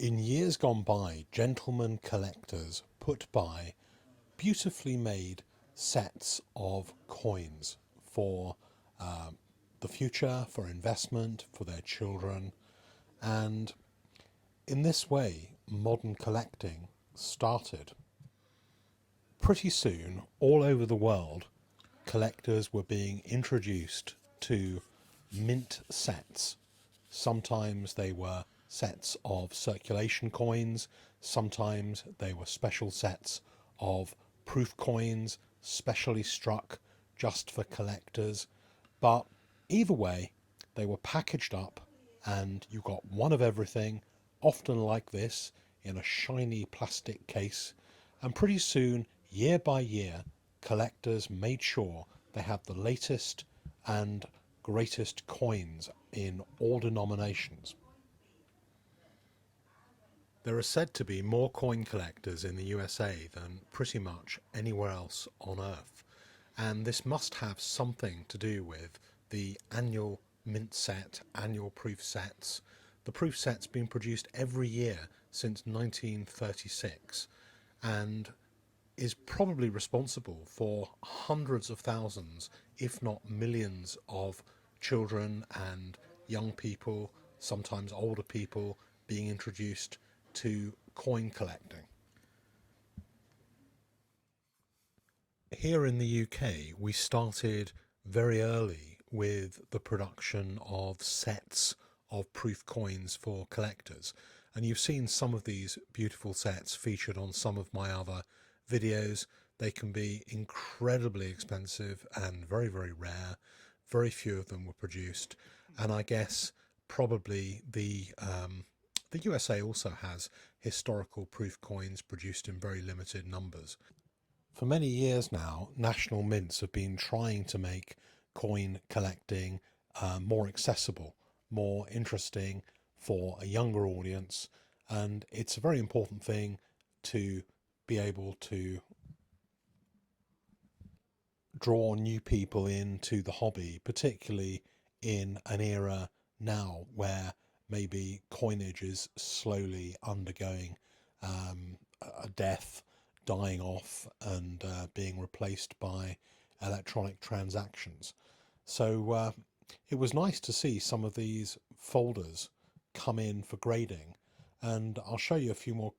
In years gone by, gentlemen collectors put by beautifully made sets of coins for the future, for investment, for their children. And in this way, modern collecting started. Pretty soon, all over the world, collectors were being introduced to mint sets. Sometimes they were sets of circulation coins, sometimes they were special sets of proof coins, specially struck just for collectors. But either way, they were packaged up and you got one of everything, often like this, in a shiny plastic case. And pretty soon, year by year, collectors made sure they had the latest and greatest coins in all denominations. There are said to be more coin collectors in the USA than pretty much anywhere else on Earth, and this must have something to do with the annual mint set, annual proof sets. The proof set's been produced every year since 1936 and is probably responsible for hundreds of thousands, if not millions, of children and young people, sometimes older people, being introduced to coin collecting. Here in the UK, we started very early with the production of sets of proof coins for collectors. And you've seen some of these beautiful sets featured on some of my other videos. They can be incredibly expensive and very, very rare. Very few of them were produced. And I guess probably the USA also has historical proof coins produced in very limited numbers. For many years now, national mints have been trying to make coin collecting more accessible, more interesting for a younger audience, and it's a very important thing to be able to draw new people into the hobby, particularly in an era now where maybe coinage is slowly undergoing a death, dying off, and being replaced by electronic transactions. So it was nice to see some of these folders come in for grading, and I'll show you a few more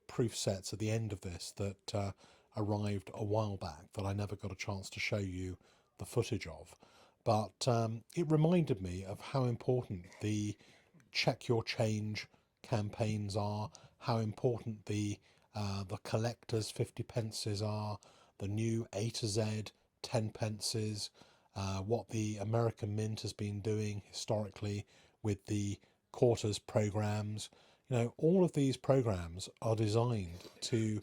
proof sets at the end of this that arrived a while back that I never got a chance to show you the footage of. But it reminded me of how important the check your change campaigns are, how important the collectors 50 pences are, the new A to Z 10 pences, what the American Mint has been doing historically with the quarters programs. You know, all of these programs are designed to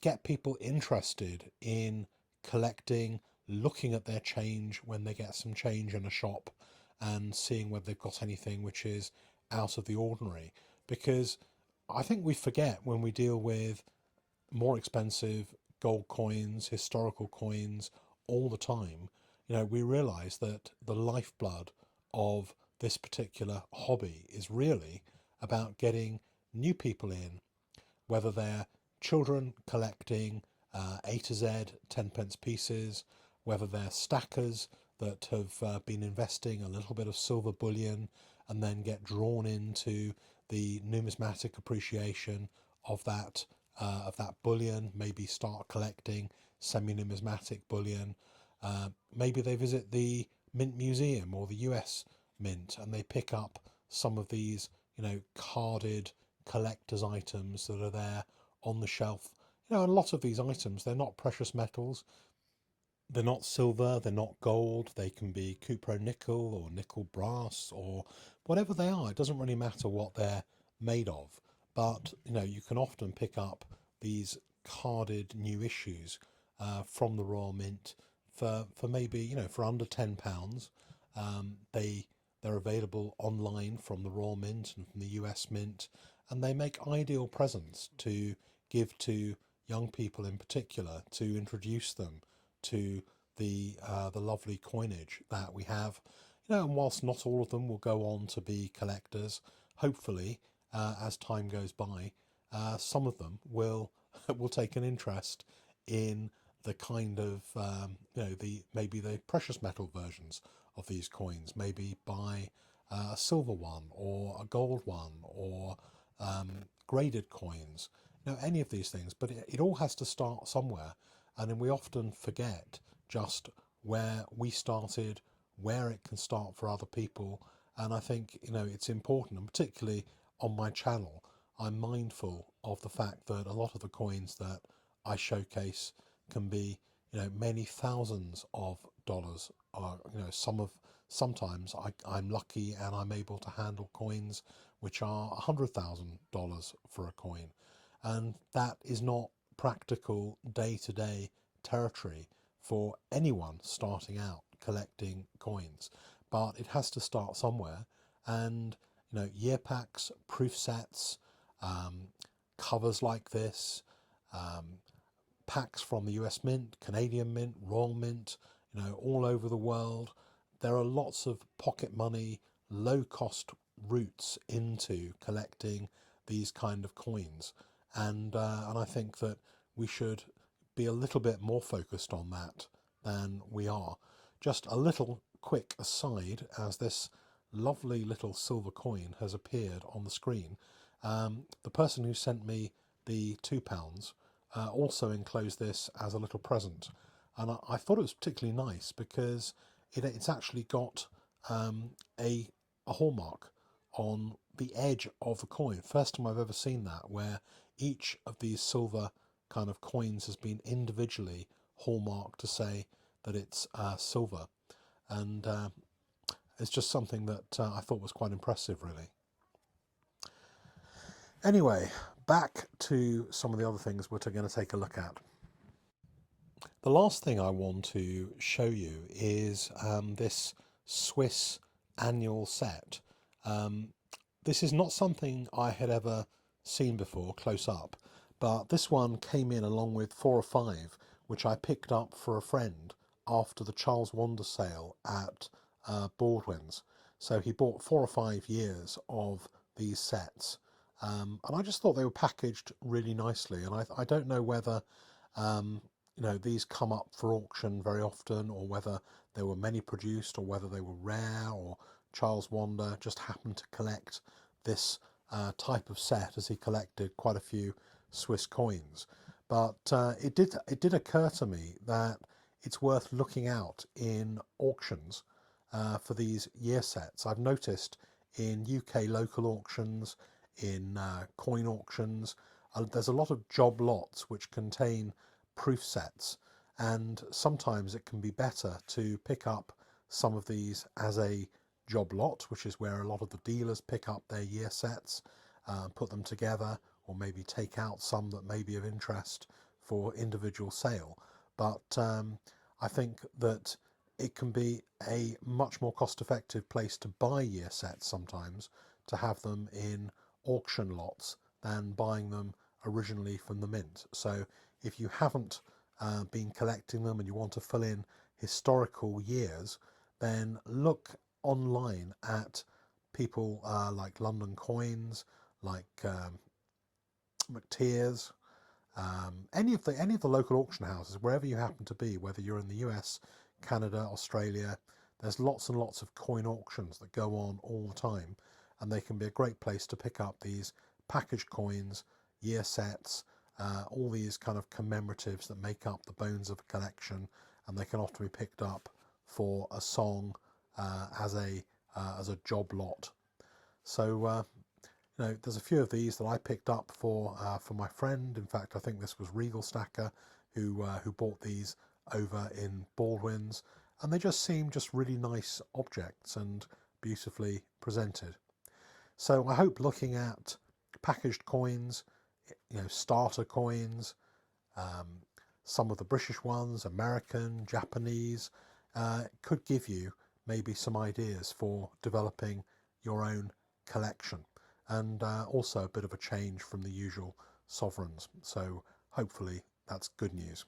get people interested in collecting, looking at their change when they get some change in a shop and seeing whether they've got anything which is out of the ordinary. Because I think we forget when we deal with more expensive gold coins, historical coins all the time, you know, we realize that the lifeblood of this particular hobby is really about getting new people in, whether they're children collecting A to Z 10 pence pieces, whether they're stackers that have been investing a little bit of silver bullion and then get drawn into the numismatic appreciation of that bullion, maybe start collecting semi-numismatic bullion. Maybe they visit the Mint Museum or the US Mint and they pick up some of these, you know, carded collector's items that are there on the shelf. You know, a lot of these items, they're not precious metals, they're not silver, they're not gold, they can be cupro nickel or nickel brass or whatever they are. It doesn't really matter what they're made of, but you know, you can often pick up these carded new issues from the Royal Mint for maybe, you know, for under £10. They're available online from the Royal Mint and from the US Mint, and they make ideal presents to give to young people in particular, to introduce them to the lovely coinage that we have. You know, and whilst not all of them will go on to be collectors, hopefully as time goes by, some of them will will take an interest in the kind of the maybe the precious metal versions of these coins, maybe buy a silver one or a gold one or graded coins, any of these things. But it all has to start somewhere, and then we often forget just where we started, where it can start for other people. And I think it's important, and particularly on my channel, I'm mindful of the fact that a lot of the coins that I showcase can be many thousands of dollars. Sometimes I'm lucky and I'm able to handle coins which are $100,000 for a coin, and that is not practical day-to-day territory for anyone starting out collecting coins. But it has to start somewhere, and year packs, proof sets, covers like this, um, packs from the US Mint, Canadian Mint, Royal Mint, all over the world. There are lots of pocket money, low cost routes into collecting these kind of coins, and I think that we should be a little bit more focused on that than we are. Just a little quick aside, as this lovely little silver coin has appeared on the screen. The person who sent me the £2 also enclosed this as a little present, and I thought it was particularly nice because it's actually got a hallmark on the edge of the coin. First time I've ever seen that, where each of these silver kind of coins has been individually hallmarked to say that it's silver, and it's just something that I thought was quite impressive, really. Anyway, back to some of the other things we're going to take a look at. The last thing I want to show you is this Swiss annual set. This is not something I had ever seen before close up, but this one came in along with 4 or 5, which I picked up for a friend after the Charles Wander sale at Baldwin's. So he bought 4 or 5 years of these sets, and I just thought they were packaged really nicely. And I don't know whether these come up for auction very often, or whether there were many produced, or whether they were rare, or Charles Wander just happened to collect this type of set, as he collected quite a few Swiss coins. But it did occur to me that it's worth looking out in auctions for these year sets. I've noticed in UK local auctions, in coin auctions, there's a lot of job lots which contain proof sets, and sometimes it can be better to pick up some of these as a job lot, which is where a lot of the dealers pick up their year sets, put them together, or maybe take out some that may be of interest for individual sale. But I think that it can be a much more cost-effective place to buy year sets sometimes, to have them in auction lots, than buying them originally from the mint. So if you haven't been collecting them and you want to fill in historical years, then look online at people like London Coins, like McTeers, any of the local auction houses, wherever you happen to be, whether you're in the US, Canada, Australia. There's lots and lots of coin auctions that go on all the time, and they can be a great place to pick up these packaged coins, year sets, all these kind of commemoratives that make up the bones of a collection, and they can often be picked up for a song as a job lot. So there's a few of these that I picked up for my friend. In fact, I think this was Regal Stacker who bought these over in Baldwin's, and they just seem just really nice objects and beautifully presented. So I hope looking at packaged coins, starter coins, some of the British ones, American, Japanese, could give you maybe some ideas for developing your own collection, and also a bit of a change from the usual sovereigns. So hopefully that's good news.